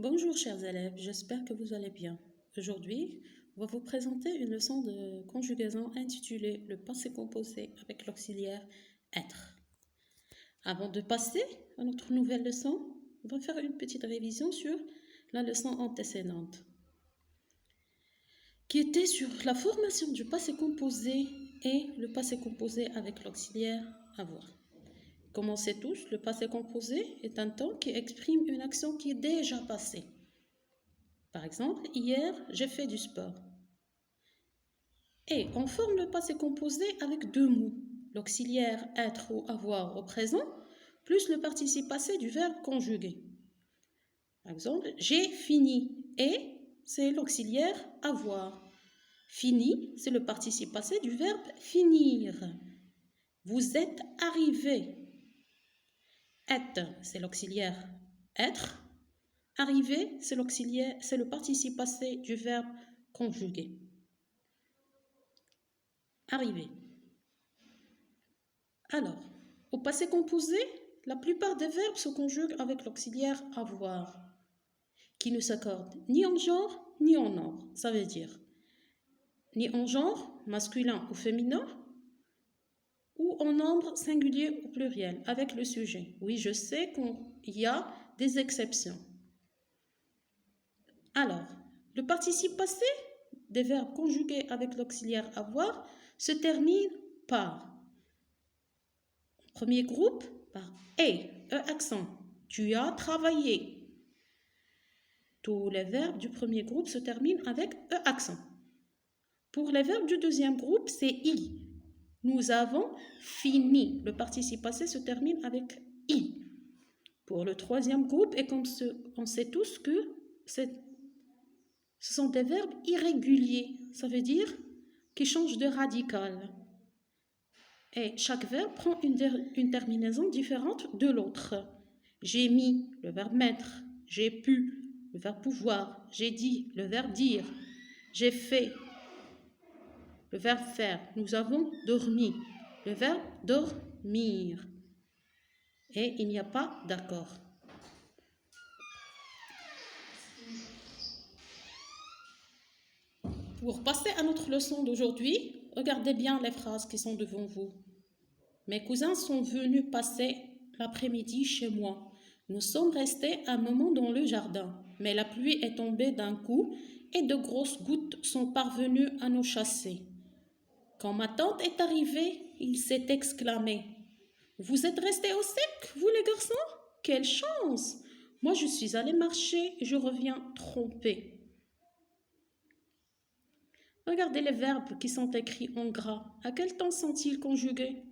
Bonjour chers élèves, j'espère que vous allez bien. Aujourd'hui, on va vous présenter une leçon de conjugaison intitulée Le passé composé avec l'auxiliaire être. Avant de passer à notre nouvelle leçon, on va faire une petite révision sur la leçon antécédente, qui était sur la formation du passé composé et le passé composé avec l'auxiliaire avoir. Comme on sait tous, le passé composé est un temps qui exprime une action qui est déjà passée. Par exemple, hier, j'ai fait du sport. Et on forme le passé composé avec deux mots, l'auxiliaire être ou avoir au présent, plus le participe passé du verbe conjugué. Par exemple, j'ai fini et c'est l'auxiliaire avoir. Fini, c'est le participe passé du verbe finir. Vous êtes arrivé. Être, c'est l'auxiliaire être. Arriver, c'est le participe passé du verbe conjugué. Arriver. Alors, au passé composé, la plupart des verbes se conjuguent avec l'auxiliaire avoir, qui ne s'accorde ni en genre ni en nombre. Ça veut dire ni en genre, masculin ou féminin, ou en nombre singulier ou pluriel, avec le sujet. Oui, je sais qu'il y a des exceptions. Alors, le participe passé des verbes conjugués avec l'auxiliaire avoir se termine par premier groupe, par accent. Tu as travaillé. Tous les verbes du premier groupe se terminent avec accent. Pour les verbes du deuxième groupe, c'est i. Nous avons fini. Le participe passé se termine avec i. Pour le troisième groupe, et comme on sait tous que ce sont des verbes irréguliers, ça veut dire qu'ils changent de radical. Et chaque verbe prend une terminaison différente de l'autre. J'ai mis, le verbe mettre. J'ai pu, le verbe pouvoir. J'ai dit, le verbe dire. J'ai fait, le verbe faire. Nous avons dormi, le verbe dormir. Et il n'y a pas d'accord. Pour passer à notre leçon d'aujourd'hui, regardez bien les phrases qui sont devant vous. Mes cousins sont venus passer l'après-midi chez moi. Nous sommes restés un moment dans le jardin, mais la pluie est tombée d'un coup et de grosses gouttes sont parvenues à nous chasser. Quand ma tante est arrivée, il s'est exclamé « Vous êtes restés au sec, vous les garçons? Quelle chance! Moi, je suis allé marcher et je reviens trempé. » Regardez les verbes qui sont écrits en gras. À quel temps sont-ils conjugués?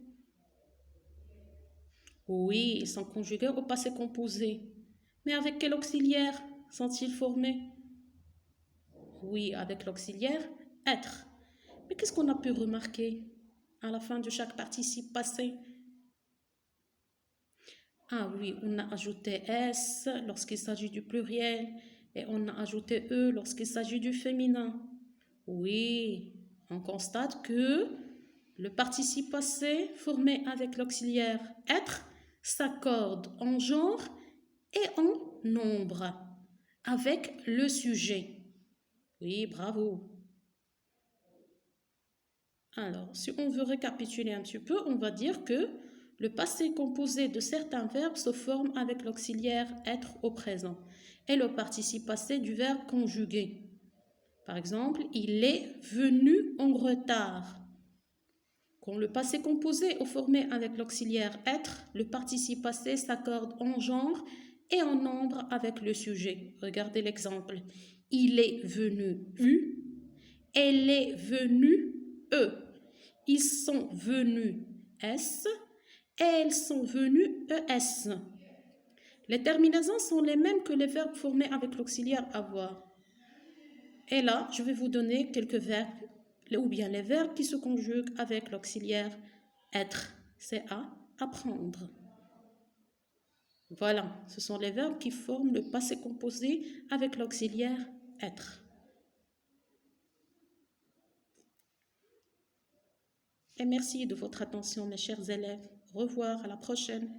Oui, ils sont conjugués au passé composé. Mais avec quel auxiliaire sont-ils formés? Oui, avec l'auxiliaire être. Mais qu'est-ce qu'on a pu remarquer à la fin de chaque participe passé? Ah oui, on a ajouté S lorsqu'il s'agit du pluriel et on a ajouté E lorsqu'il s'agit du féminin. Oui, on constate que le participe passé formé avec l'auxiliaire être s'accorde en genre et en nombre avec le sujet. Oui, bravo. Alors, si on veut récapituler un petit peu, on va dire que le passé composé de certains verbes se forme avec l'auxiliaire être au présent et le participe passé du verbe conjugué. Par exemple, il est venu en retard. Quand le passé composé est formé avec l'auxiliaire être, le participe passé s'accorde en genre et en nombre avec le sujet. Regardez l'exemple. Il est venu U, elle est venue E. Ils sont venus S, elles sont venues ES. Les terminaisons sont les mêmes que les verbes formés avec l'auxiliaire avoir. Et là, je vais vous donner quelques verbes, ou bien les verbes qui se conjuguent avec l'auxiliaire être. C'est apprendre. Voilà, ce sont les verbes qui forment le passé composé avec l'auxiliaire être. Et merci de votre attention, mes chers élèves. Au revoir, à la prochaine.